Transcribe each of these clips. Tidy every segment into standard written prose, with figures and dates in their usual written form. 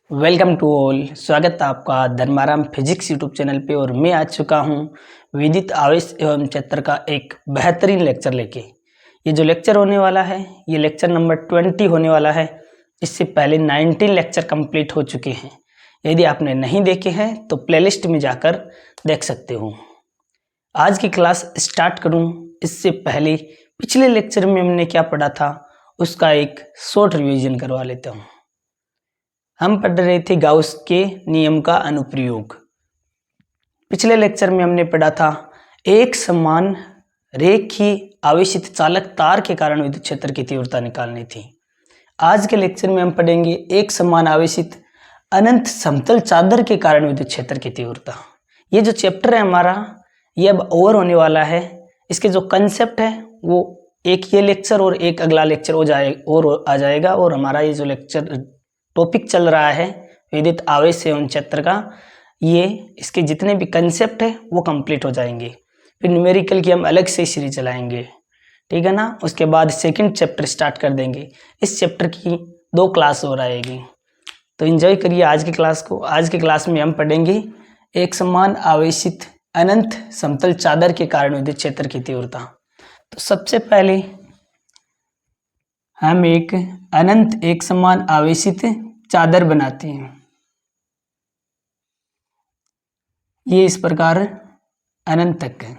Welcome to all. स्वागत है आपका धर्माराम फिजिक्स यूट्यूब चैनल पे। और मैं आ चुका हूँ विद्युत आवेश एवं क्षेत्र का एक बेहतरीन लेक्चर लेके। ये जो लेक्चर होने वाला है ये लेक्चर नंबर 20 होने वाला है। इससे पहले 19 लेक्चर कंप्लीट हो चुके हैं। यदि आपने नहीं देखे हैं तो प्लेलिस्ट में जाकर देख सकते हो। आज की क्लास स्टार्ट करूँ इससे पहले पिछले लेक्चर में हमने क्या पढ़ा था उसका एक शॉर्ट रिवीजन करवा लेता हूँ। हम पढ़ रहे थे गाउस के नियम का अनुप्रयोग। पिछले लेक्चर में हमने पढ़ा था एक समान रेखीय आवेशित चालक तार के कारण विद्युत क्षेत्र की तीव्रता निकालनी थी। आज के लेक्चर में हम पढ़ेंगे एक समान आवेशित अनंत समतल चादर के कारण विद्युत क्षेत्र की तीव्रता। ये जो चैप्टर है हमारा ये अब ओवर होने वाला है। इसके जो कंसेप्ट है वो एक ये लेक्चर और एक अगला लेक्चर हो जाए और आ जाएगा। और हमारा ये जो लेक्चर टॉपिक चल रहा है विद्युत आवेश एवं क्षेत्र का, ये इसके जितने भी कंसेप्ट है वो कंप्लीट हो जाएंगे। फिर न्यूमेरिकल की हम अलग से सीरीज चलाएंगे, ठीक है ना। उसके बाद सेकंड चैप्टर स्टार्ट कर देंगे। इस चैप्टर की 2 क्लास और आएगी, तो एंजॉय करिए आज की क्लास को। आज की क्लास में हम पढ़ेंगे एक समान आवेशित अनंत समतल चादर के कारण विद्युत क्षेत्र की तीव्रता। तो सबसे पहले हम एक अनंत एक समान आवेशित चादर बनाते हैं। ये इस प्रकार अनंत तक है।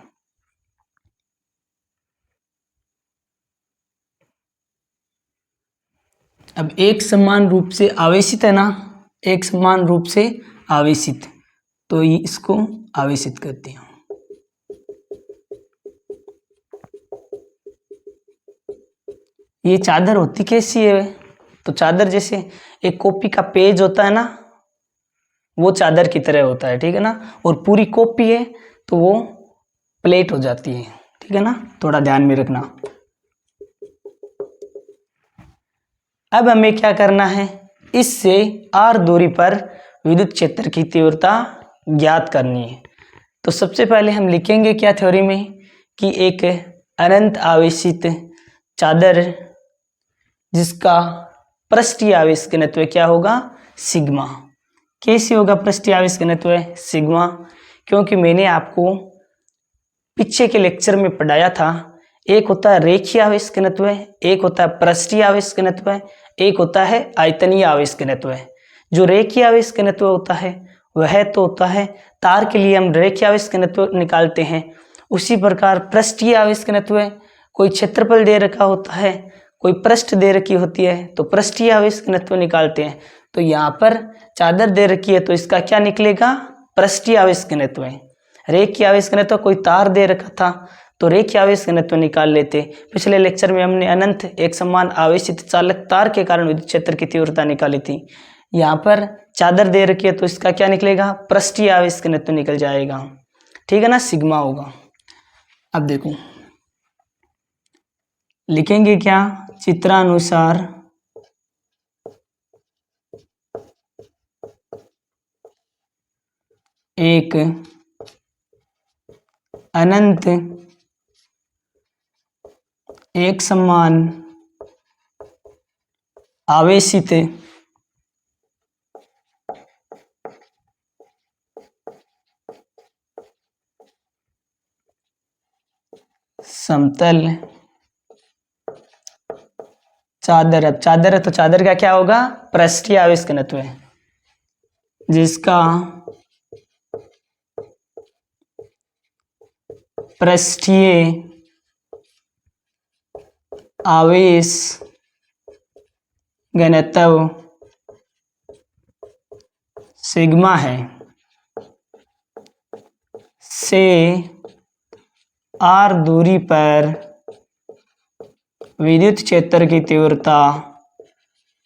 अब एक समान रूप से आवेशित है ना, एक समान रूप से आवेशित, तो ये इसको आवेशित करते हैं। ये चादर होती कैसी है? तो चादर जैसे एक कॉपी का पेज होता है ना, वो चादर की तरह होता है, ठीक है ना। और पूरी कॉपी है तो वो प्लेट हो जाती है, ठीक है ना। थोड़ा ध्यान में रखना। अब हमें क्या करना है, इससे r दूरी पर विद्युत क्षेत्र की तीव्रता ज्ञात करनी है। तो सबसे पहले हम लिखेंगे क्या थ्योरी में कि एक अनंत आवेशित चादर जिसका पृष्ठीय आवेश घनत्व क्या होगा, सिग्मा। कैसे होगा पृष्ठीय आवेश घनत्व? सिग्मा। क्योंकि मैंने आपको पीछे के लेक्चर में पढ़ाया था, एक होता है रेखीय आवेश घनत्व, एक होता है पृष्ठीय आवेश घनत्व, एक होता है आयतनीय आवेश घनत्व। जो रेखीय आवेश घनत्व होता है वह तो होता है तार के लिए हम रेखीय आवेश घनत्व निकालते हैं। उसी प्रकार पृष्ठीय आवेश घनत्व, कोई क्षेत्रफल दे रखा होता है, कोई पृष्ठ दे रखी होती है तो पृष्ठीय आवेश घनत्व निकालते हैं। तो यहाँ पर चादर दे रखी है तो इसका क्या निकलेगा, पृष्ठीय आवेश घनत्व। रेखीय आवेश घनत्व कोई तार दे रखा था तो रेखीय आवेश घनत्व निकाल लेते। पिछले लेक्चर में हमने अनंत एक समान आवेशित चालक तार के कारण विद्युत क्षेत्र की तीव्रता निकाली थी। यहाँ पर चादर दे रखी है तो इसका क्या निकलेगा, पृष्ठीय आवेश घनत्व निकल जाएगा, ठीक है ना, सिग्मा होगा। अब देखो लिखेंगे क्या, चित्रानुसार एक अनंत एक समान आवेशित समतल चादर। अब चादर है तो चादर का क्या होगा, पृष्ठीय आवेश घनत्व है, जिसका पृष्ठीय आवेश घनत्व सिग्मा है, से r दूरी पर विद्युत क्षेत्र की तीव्रता,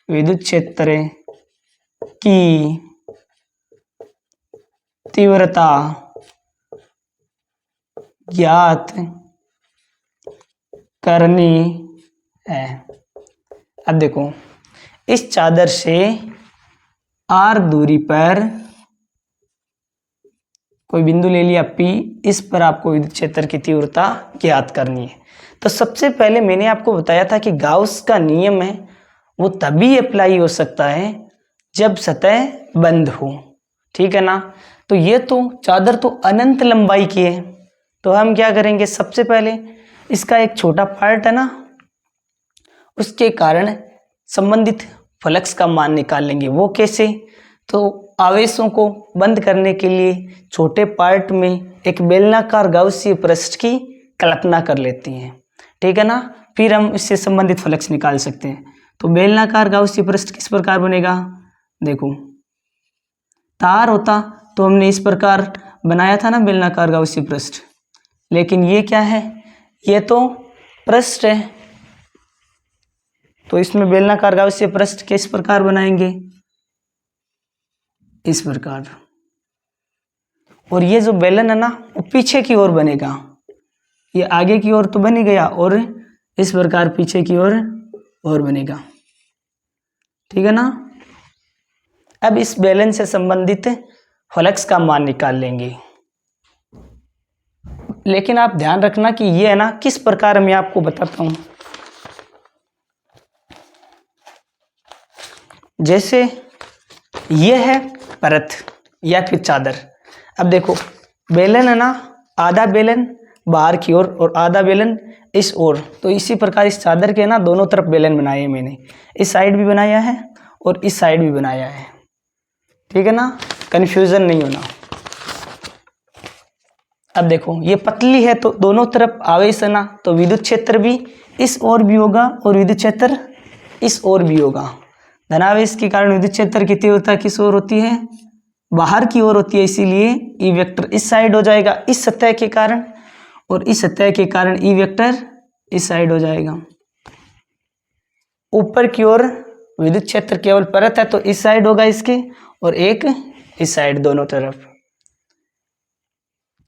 विद्युत क्षेत्र की तीव्रता ज्ञात करनी है। अब देखो इस चादर से r दूरी पर कोई बिंदु ले लिया P, इस पर आपको विद्युत क्षेत्र की तीव्रता ज्ञात करनी है। तो सबसे पहले मैंने आपको बताया था कि गाउस का नियम है वो तभी अप्लाई हो सकता है जब सतह बंद हो, ठीक है ना। तो ये तो चादर तो अनंत लंबाई की है, तो हम क्या करेंगे, सबसे पहले इसका एक छोटा पार्ट है ना, उसके कारण संबंधित फ्लक्स का मान निकाल लेंगे। वो कैसे, तो आवेशों को बंद करने के लिए छोटे पार्ट में एक बेलनाकार गाउसीय पृष्ठ की कल्पना कर लेती हैं, ठीक है ना। फिर हम इससे संबंधित फ्लक्स निकाल सकते हैं। तो बेलनाकार गाउसीय पृष्ठ किस प्रकार बनेगा, देखो तार होता तो हमने इस प्रकार बनाया था ना बेलनाकार गाउसीय पृष्ठ, लेकिन ये क्या है, ये तो पृष्ठ है, तो इसमें बेलनाकार गाउसीय पृष्ठ किस प्रकार बनाएंगे, इस प्रकार। और ये जो बेलन है ना वो पीछे की ओर बनेगा, ये आगे की ओर तो बन ही गया, और इस प्रकार पीछे की ओर और बनेगा, ठीक है ना। अब इस बेलन से संबंधित फ्लक्स का मान निकाल लेंगे, लेकिन आप ध्यान रखना कि ये है ना किस प्रकार, मैं आपको बताता हूं। जैसे ये है परत या फिर चादर। अब देखो बेलन है ना, आधा बेलन बाहर की ओर और आधा बेलन इस ओर, तो इसी प्रकार इस चादर के ना दोनों तरफ बेलन बनाए हैं मैंने, इस साइड भी बनाया है और इस साइड भी बनाया है, ठीक है ना, कन्फ्यूजन नहीं होना। अब देखो ये पतली है तो दोनों तरफ आवेश है ना, तो विद्युत क्षेत्र भी इस ओर भी होगा और विद्युत क्षेत्र इस ओर भी होगा। धनावेश के कारण विद्युत क्षेत्र की तीव्रता किस ओर होती है, बाहर की ओर होती है, इसीलिए ई वेक्टर इस साइड हो जाएगा इस सतह के कारण, और इस सतह के कारण ई वेक्टर इस साइड हो जाएगा। ऊपर की ओर विद्युत क्षेत्र केवल परत है तो इस साइड होगा इसके, और एक इस साइड, दोनों तरफ।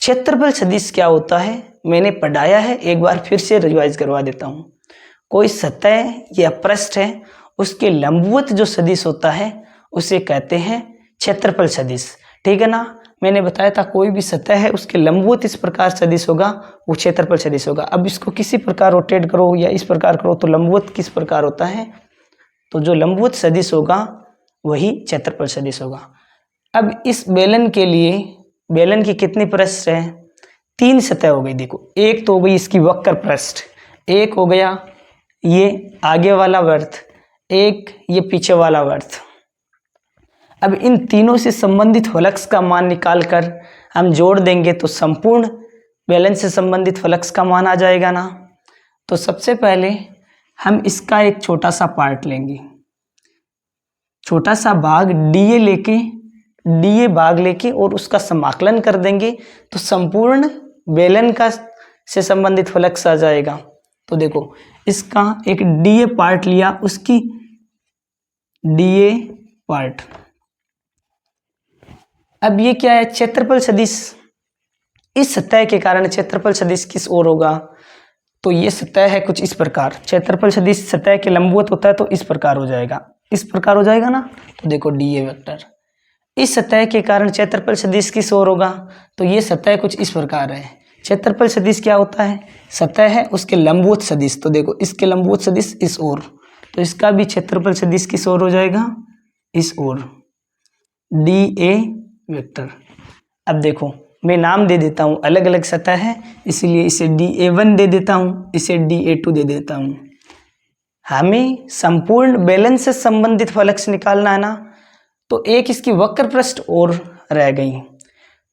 क्षेत्रफल सदिश क्या होता है मैंने पढ़ाया है, एक बार फिर से रिवाइज करवा देता हूं। कोई सतह या पृष्ठ है, उसके लंबवत जो सदिश होता है उसे कहते हैं क्षेत्रफल सदिश, ठीक है ना। मैंने बताया था कोई भी सतह है उसके लंबवत इस प्रकार सदिश होगा, वो क्षेत्रफल सदिश होगा। अब इसको किसी प्रकार रोटेट करो या इस प्रकार करो तो लंबवत किस प्रकार होता है, तो जो लंबवत सदिश होगा वही क्षेत्रफल सदिश होगा। अब इस बेलन के लिए, बेलन की कितनी पृष्ठ है, 3 सतह हो गई। देखो एक तो हो गई इसकी वक्र पृष्ठ, एक हो गया ये आगे वाला वृत्त, एक ये पीछे वाला वृत्त। अब इन तीनों से संबंधित फ्लक्स का मान निकालकर हम जोड़ देंगे तो संपूर्ण बेलन से संबंधित फ्लक्स का मान आ जाएगा ना। तो सबसे पहले हम इसका एक छोटा सा पार्ट लेंगे, छोटा सा भाग डीए भाग लेके और उसका समाकलन कर देंगे तो संपूर्ण बेलन का से संबंधित फ्लक्स आ जाएगा। तो देखो इसका एक डीए पार्ट लिया, उसकी डीए पार्ट। अब ये क्या है, क्षेत्रफल सदिश। इस सतह के कारण क्षेत्रफल सदिश किस ओर होगा, तो ये सतह है कुछ इस प्रकार, क्षेत्रफल सदिश सतह के लंबवत होता है तो इस प्रकार हो जाएगा, इस प्रकार हो जाएगा ना। तो देखो डीए वेक्टर, इस सतह के कारण क्षेत्रफल सदिश किस ओर होगा, तो ये सतह कुछ इस प्रकार है। क्षेत्रफल सदिश क्या होता है, सतह है उसके लंबवत सदिश, तो देखो इसके लंबवत सदिश इस ओर, तो इसका भी क्षेत्रफल सदिश किस ओर हो जाएगा, इस ओर, डी ए वेक्टर। अब देखो मैं नाम दे देता हूँ, अलग अलग सतह है इसीलिए इसे DA1 दे देता हूँ, इसे DA2 दे देता हूँ। हमें संपूर्ण बेलन से संबंधित फ्लक्स निकालना है ना, तो एक इसकी वक्र पृष्ठ और रह गई।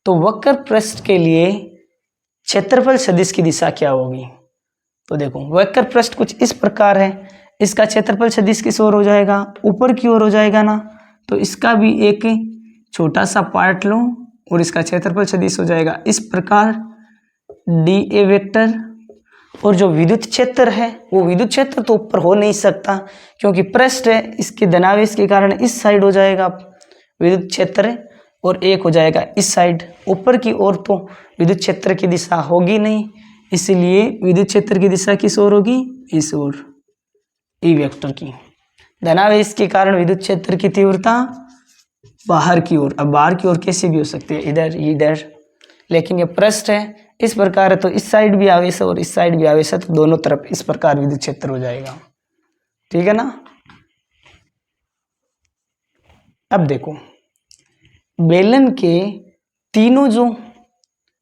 तो वक्र पृष्ठ के लिए क्षेत्रफल सदिश की दिशा क्या होगी, तो देखो वक्र पृष्ठ कुछ इस प्रकार है, इसका क्षेत्रफल सदिश किस ओर हो जाएगा, ऊपर की ओर हो जाएगा ना। तो इसका भी एक छोटा सा पार्ट लो और इसका क्षेत्रफल सदिश हो जाएगा इस प्रकार डी ए वेक्टर। और जो विद्युत क्षेत्र है वो विद्युत क्षेत्र तो ऊपर हो नहीं सकता क्योंकि पृष्ठ है, इसके धनावेश के कारण इस साइड हो जाएगा विद्युत क्षेत्र, और एक हो जाएगा इस साइड। ऊपर की ओर तो विद्युत क्षेत्र की दिशा होगी नहीं, इसलिए विद्युत क्षेत्र की दिशा किस ओर होगी, इस ओर, ई वेक्टर की। धनावेश के कारण विद्युत क्षेत्र की तीव्रता बाहर की ओर, अब बाहर की ओर कैसे भी हो सकती है, इधर इधर, लेकिन ये पृष्ठ है इस प्रकार है तो इस साइड भी आवेश है और इस साइड भी आवेश है, तो दोनों तरफ इस प्रकार विद्युत क्षेत्र हो जाएगा, ठीक है ना। अब देखो, बेलन के तीनों जो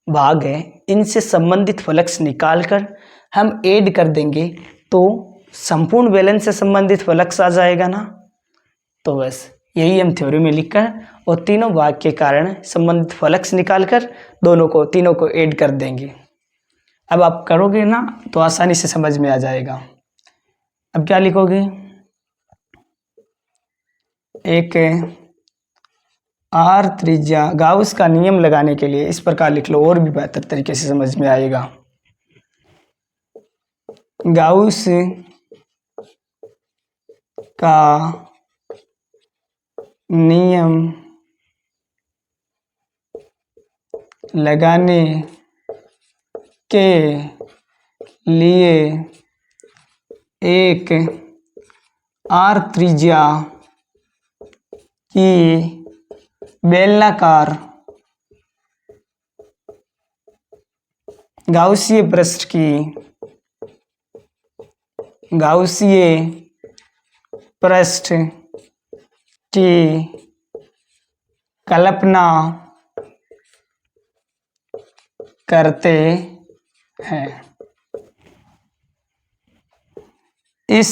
भाग है इनसे संबंधित फ्लक्स निकालकर हम ऐड कर देंगे तो संपूर्ण बेलन से संबंधित फ्लक्स आ जाएगा ना। तो बस यही हम थ्योरी में लिखकर और तीनों भाग के कारण संबंधित फ्लक्स निकालकर तीनों को ऐड कर देंगे। अब आप करोगे ना तो आसानी से समझ में आ जाएगा। अब क्या लिखोगे, एक आर त्रिज्या, गाउस का नियम लगाने के लिए इस प्रकार लिख लो और भी बेहतर तरीके से समझ में आएगा। गाउस का नियम लगाने के लिए एक आर त्रिज्या की बेलनाकार गाउसीय पृष्ठ की कल्पना करते हैं। इस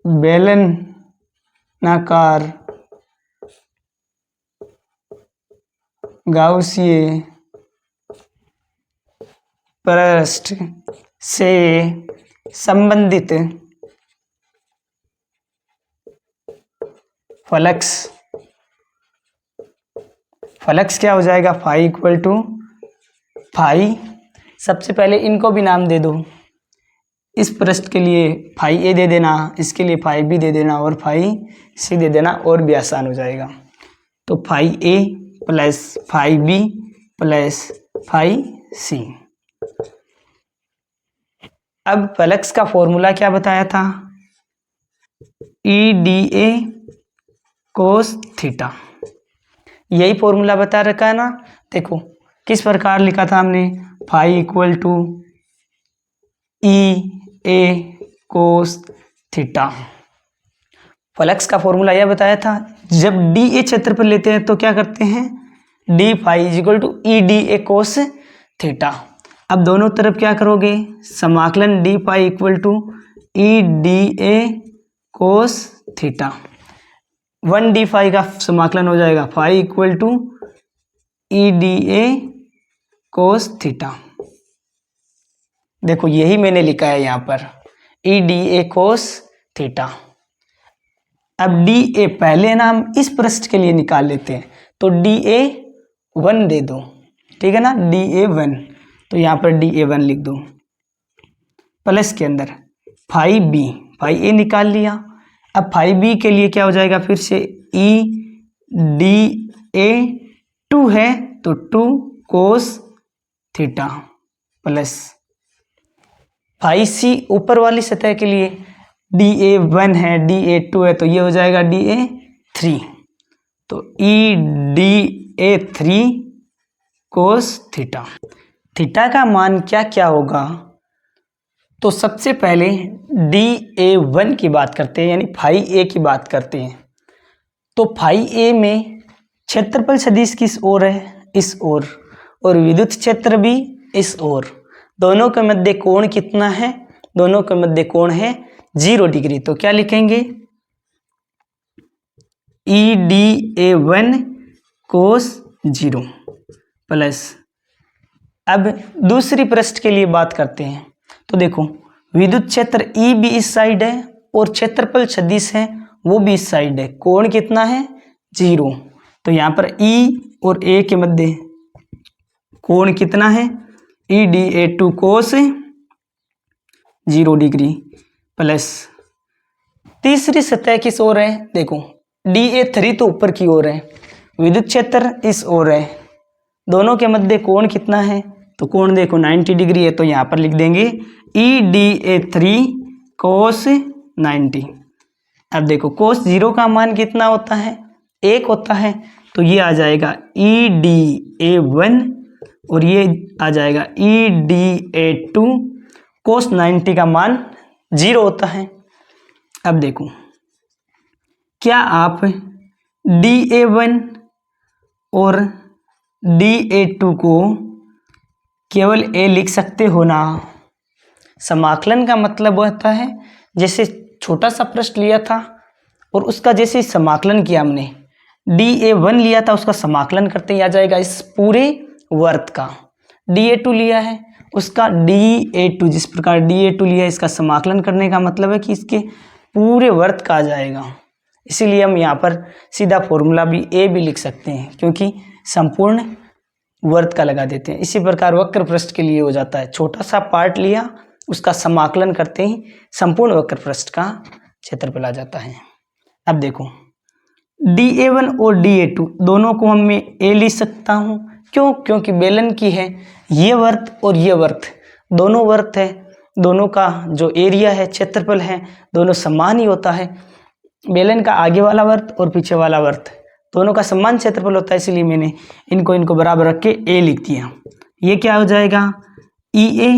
बेलनाकार गाउसीय पृष्ठ से संबंधित फ्लक्स क्या हो जाएगा, फाई इक्वल टू फाई। सबसे पहले इनको भी नाम दे दो, इस पृष्ठ के लिए फाई ए दे देना, इसके लिए फाई बी दे देना और फाई सी दे देना और भी आसान हो जाएगा। तो phi A plus phi B plus phi C. अब फ्लक्स का फॉर्मूला क्या बताया था, E D A cos theta, यही फॉर्मूला बता रखा है ना। देखो किस प्रकार लिखा था हमने, phi equal to E A cos theta. Flux का फॉर्मूला यह बताया था, जब डी ए क्षेत्रफल लेते हैं तो क्या करते हैं, D phi is equal to E D A cos theta. अब दोनों तरफ क्या करोगे, समाकलन D phi equal to E D A cos theta. 1 D phi का समाकलन हो जाएगा phi equal to E D A cos theta. देखो यही मैंने लिखा है यहाँ पर, E D A cos theta. अब डी ए पहले ना हम इस पृष्ठ के लिए निकाल लेते हैं, तो डी ए 1 दे दो, ठीक है ना, डी ए 1, तो यहाँ पर डी ए 1 लिख दो, प्लस के अंदर फाई बी, फाई ए निकाल लिया। अब फाई बी के लिए क्या हो जाएगा, फिर से ई डी ए 2 है तो 2 कोस थीटा प्लस फाई सी ऊपर वाली सतह के लिए डी ए 1 है, डी ए 2 है तो ये हो जाएगा डी ए 3, तो ई डी ए 3 कोस थीटा। थीटा का मान क्या क्या होगा, तो सबसे पहले डी ए 1 की बात करते हैं, यानी फाई ए की बात करते हैं। तो फाई ए में क्षेत्रफल सदिश किस ओर है, इस ओर, और विद्युत क्षेत्र भी इस ओर। दोनों के मध्य कोण कितना है, दोनों के मध्य कोण है 0 डिग्री। तो क्या लिखेंगे, ई डी ए 1 कोस 0 प्लस, अब दूसरी पृष्ठ के लिए बात करते हैं। तो देखो विद्युत क्षेत्र ई भी इस साइड है और क्षेत्रफल सदिश है वो भी इस साइड है, कोण कितना है 0। तो यहाँ पर ई और ए के मध्य कोण कितना है, ई डी ए 2 कोस 0 डिग्री प्लस तीसरी सतह किस ओर है, देखो डी ए 3 तो ऊपर की ओर है, विद्युत क्षेत्र इस ओर है, दोनों के मध्य कोण कितना है, तो कोण देखो 90 डिग्री है, तो यहाँ पर लिख देंगे ई डी ए 3 कोस 90। अब देखो कोस 0 का मान कितना होता है, 1 होता है, तो ये आ जाएगा ई डी ए 1 और ये आ जाएगा ई डी ए 2 कोस 90 का मान 0 होता है। अब देखो क्या आप dA1 और dA2 को केवल a लिख सकते हो ना? समाकलन का मतलब होता है जैसे छोटा सा पृष्ठ लिया था और उसका जैसे समाकलन किया हमने, dA1 लिया था उसका समाकलन करते ही आ जाएगा इस पूरे वर्त का। dA2 लिया है उसका dA2, जिस प्रकार dA2 लिया है इसका समाकलन करने का मतलब है कि इसके पूरे वर्त का आ जाएगा। इसीलिए हम यहाँ पर सीधा फॉर्मूला भी a भी लिख सकते हैं क्योंकि संपूर्ण वर्त का लगा देते हैं। इसी प्रकार वक्र पृष्ठ के लिए हो जाता है, छोटा सा पार्ट लिया उसका समाकलन करते ही संपूर्ण वक्र पृष्ठ का क्षेत्रफल आ जाता है। अब देखो dA1 और dA2 दोनों को हम a लिख सकता हूँ। क्यों? क्योंकि बेलन की है ये वर्त और ये वर्त, दोनों वर्त है, दोनों का जो एरिया है क्षेत्रफल है दोनों समान ही होता है। बेलन का आगे वाला वर्त और पीछे वाला वर्त दोनों का समान क्षेत्रफल होता है, इसलिए मैंने इनको बराबर रख के a लिख दिया। ये क्या हो जाएगा EA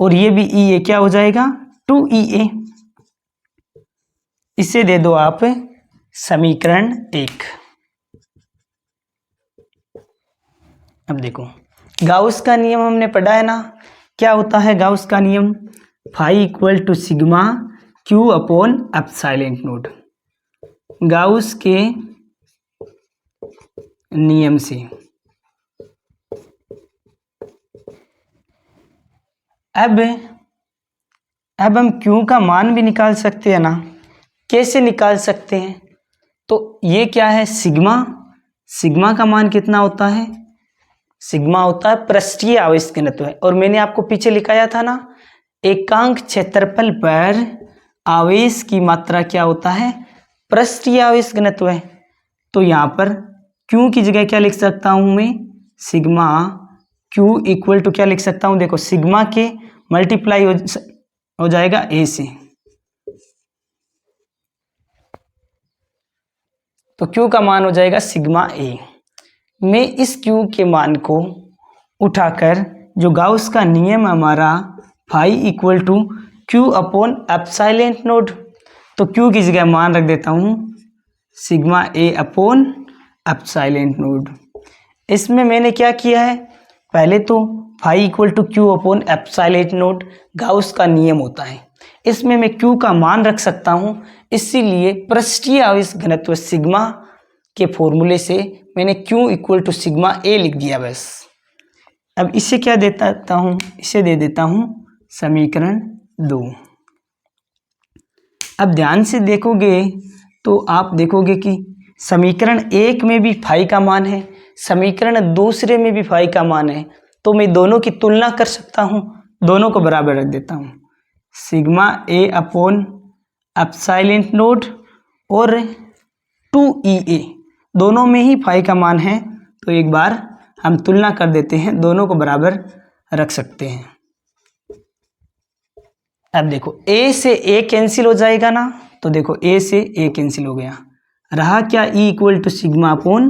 और ये भी EA क्या हो जाएगा 2EA। इसे दे दो आप समीकरण 1। अब देखो गाउस का नियम हमने पढ़ा है ना, क्या होता है गाउस का नियम? Phi equal to sigma Q upon epsilon naught. Gauss के नियम से अब हम Q का मान भी निकाल सकते हैं ना। कैसे निकाल सकते हैं? तो ये क्या है सिग्मा का मान कितना होता है? सिग्मा होता है पृष्ठीय आवेश घनत्व है। और मैंने आपको पीछे लिखाया था ना, एकांक क्षेत्रफल पर आवेश की मात्रा क्या होता है? पृष्ठीय आवेश घनत्व है। तो यहाँ पर Q की जगह क्या लिख सकता हूँ मैं? सिग्मा Q इक्वल टू क्या लिख सकता हूँ? देखो सिग्मा के मल्टीप्लाई हो जाएगा a से, तो Q का मान हो जाएगा सिग्मा a। मैं इस Q के मान को उठाकर जो गाउस का नियम हमारा phi equal to Q upon epsilon naught, तो Q की जगह मान रख देता हूँ sigma a upon epsilon naught. इसमें मैंने क्या किया है, पहले तो phi equal to Q upon epsilon naught Gauss का नियम होता है, इसमें मैं Q का मान रख सकता हूँ, इसीलिए पृष्ठीय आवेश घनत्व सिग्मा के फॉर्मूले से मैंने Q equal to sigma a लिख दिया बस। अब इसे क्या देता हूँ, इसे दे देता हूँ समीकरण 2। अब ध्यान से देखोगे तो आप देखोगे कि समीकरण 1 में भी फाई का मान है, समीकरण दूसरे में भी फाई का मान है, तो मैं दोनों की तुलना कर सकता हूँ, दोनों को बराबर रख देता हूँ। Sigma a upon epsilon note और 2EA दोनों में ही फाई का मान है, तो एक बार हम तुलना कर देते हैं, दोनों को बराबर रख सकते हैं। अब देखो a से a कैंसिल हो जाएगा ना, तो देखो a से a कैंसिल हो गया, रहा क्या E equal to sigma upon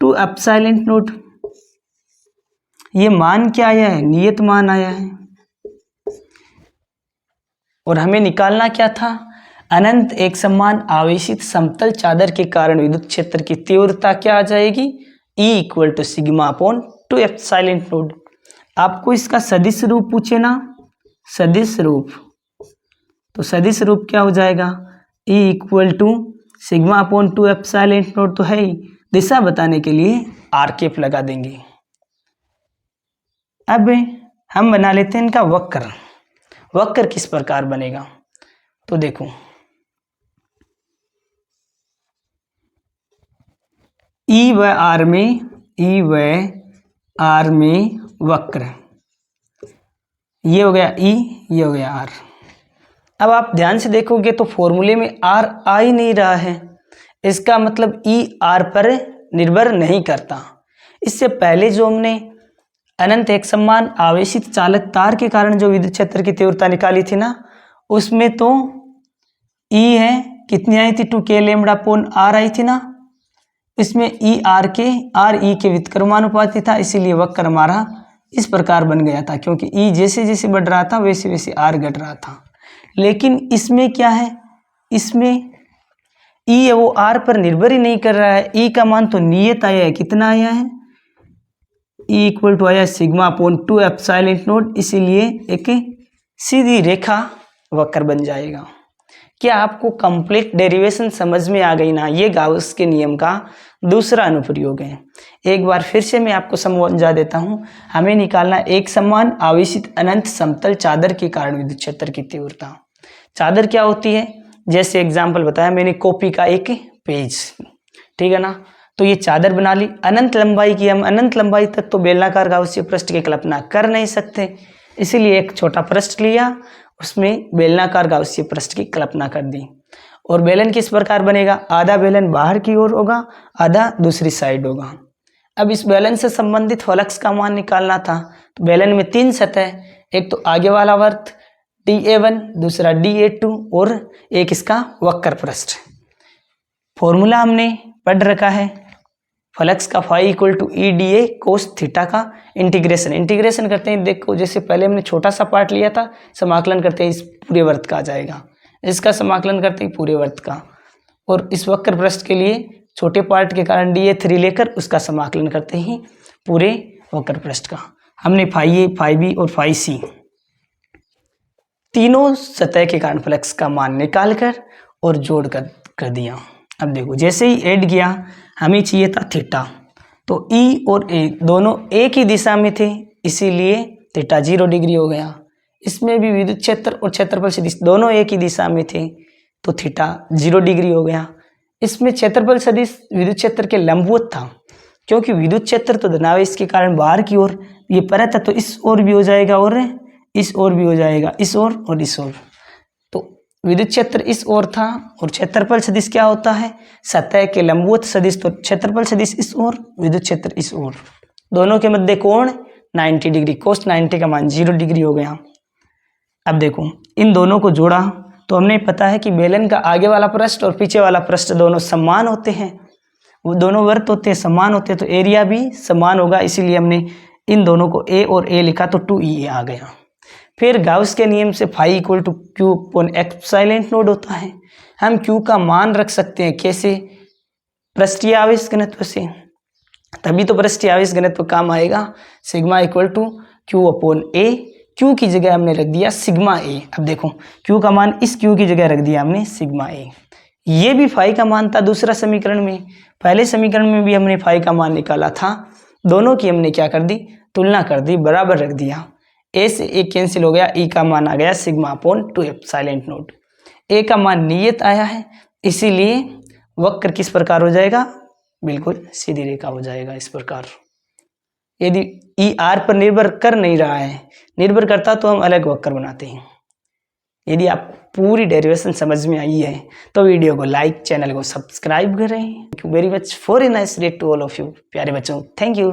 2 epsilon naught. ये मान क्या आया है? नियत मान आया है। और हमें निकालना क्या था? अनंत एक समान आवेशित समतल चादर के कारण विद्युत क्षेत्र की तीव्रता क्या आ जाएगी? E equal to sigma upon 2 epsilon naught. आपको इसका सदिश रूप पूछे ना, सदिश रूप, तो सदिश रूप क्या हो जाएगा? E equal to sigma upon 2 epsilon naught तो है ही, दिशा बताने के लिए आर कैप लगा देंगे। अब हम बना लेते हैं इनका वक्र। वक्र किस प्रकार बनेगा? तो देखो E व R में वक्र, ये हो गया E, ये हो गया R। अब आप ध्यान से देखोगे तो फॉर्मूले में R आ ही नहीं रहा है, इसका मतलब E R पर निर्भर नहीं करता। इससे पहले जो हमने अनंत एक समान आवेशित चालक तार के कारण जो विद्युत क्षेत्र की तीव्रता निकाली थी ना, उसमें तो E है कितनी आई थी? 2K लैम्ब्डा अपॉन R आई थी ना। इसमें E R के R E के व्युत्क्रमानुपाती था, इसीलिए वक्र हमारा इस प्रकार बन गया था, क्योंकि E जैसे जैसे बढ़ रहा था वैसे वैसे R घट रहा था। लेकिन इसमें क्या है? इसमें ई है वो आर पर निर्भर ही नहीं कर रहा है। ई का मान तो नियत आया है, कितना आया है, ई इक्वल टू आया सिग्मा अपॉन 2 एप्सिलॉन नॉट, इसीलिए एक सीधी रेखा वक्र बन जाएगा। क्या आपको कंप्लीट डेरिवेशन समझ में आ गई ना? ये गाउस के नियम का दूसरा अनुप्रयोग है। एक बार फिर से मैं आपको समझा देता हूँ। हमें निकालना एक समान आवेशित अनंत समतल चादर के कारण विद्युत क्षेत्र की तीव्रता। चादर क्या होती है? जैसे एग्जाम्पल बताया मैंने, कॉपी का एक पेज, ठीक है ना। तो ये चादर बना ली, अनंत लंबाई की। हम अनंत लंबाई तक तो बेलनाकार गाउसीय पृष्ठ की कल्पना कर नहीं सकते, इसीलिए एक छोटा पृष्ठ लिया, उसमें बेलनाकार गाउसीय पृष्ठ की कल्पना कर दी। और बेलन किस प्रकार बनेगा? आधा बेलन बाहर की ओर होगा, आधा दूसरी साइड होगा। अब इस बेलन से संबंधित फ्लक्स का मान निकालना था। तो बेलन में 3 सतह, एक तो आगे वाला वर्त dA1, दूसरा dA2 और एक इसका वक्र पृष्ठ। फॉर्मूला हमने पढ़ रखा है, फ्लक्स का phi equal to E D A cos theta का इंटीग्रेशन करते हैं। देखो जैसे पहले हमने छोटा सा पार्ट लिया था, समाकलन करते हैं इस पूरे वर्त का आ जाएगा, इसका समाकलन करते हैं पूरे वर्त का, और इस वक्र पृष्ठ के लिए छोटे पार्ट के कारण dA3 लेकर उसका समाकलन करते ही पूरे वक्र पृष्ठ का। हमने फाई ए, फाई बी और फाई सी तीनों सतह के कारण फ्लक्स का मान निकाल कर और जोड़ कर दिया। अब देखो जैसे ही ऐड किया, हमें चाहिए था थीटा, तो ई और ए दोनों एक ही दिशा में थे, इसीलिए थीटा 0 डिग्री हो गया। इसमें भी विद्युत क्षेत्र और क्षेत्रफल सदिश दोनों एक ही दिशा में थे, तो थीटा 0 डिग्री हो गया। इसमें क्षेत्रफल सदिश विद्युत क्षेत्र के लंबवत था, क्योंकि विद्युत क्षेत्र तो धनावेश के कारण बाहर की ओर ये परत है, तो इस ओर भी हो जाएगा और इस ओर भी हो जाएगा, इस ओर और इस ओर। तो विद्युत क्षेत्र इस ओर था, और क्षेत्रफल सदिश क्या होता है? सतह के लंबवत सदिश। तो क्षेत्रफल सदिश इस ओर, विद्युत क्षेत्र इस ओर, दोनों के मध्य कोण 90 डिग्री, कोस 90 का मान 0 डिग्री हो गया। अब देखो इन दोनों को जोड़ा तो हमने पता है कि बेलन का आगे वाला पृष्ठ और पीछे वाला पृष्ठ दोनों समान होते हैं, वो दोनों वर्त होते हैं, समान होते हैं, तो एरिया भी समान होगा, इसीलिए हमने इन दोनों को ए और ए लिखा, तो 2E आ गया। फिर गाउस के नियम से phi equal to Q upon epsilon naught होता है। हम क्यू का मान रख सकते हैं, कैसे? पृष्ठीय आवेश घनत्व से, तभी तो पृष्ठीय आवेश घनत्व काम आएगा। Sigma equal to Q upon A, Q की जगह हमने रख दिया सिग्मा ए। अब देखो क्यू का मान इस क्यू की जगह रख दिया हमने सिग्मा ए। ये भी फाई का मान था दूसरा समीकरण में, पहले समीकरण में भी हमने फाई का मान निकाला था। दोनों की हमने क्या कर दी? तुलना कर दी, बराबर रख दिया। ए से ए कैंसिल हो गया, ई का मान आ गया सिग्मा अपॉन 2 एप्सिलॉन नॉट। ए का मान नियत आया है, इसीलिए वक्र किस प्रकार हो जाएगा? बिल्कुल सीधी रेखा हो जाएगा इस प्रकार। यदि ई आर पर निर्भर कर नहीं रहा है, निर्भर करता तो हम अलग वक्र बनाते हैं। यदि आप पूरी डेरिवेशन समझ में आई है तो वीडियो को लाइक, चैनल को सब्सक्राइब करें। Thank you very much for a nice day to all of you. प्यारे बच्चों, थैंक यू।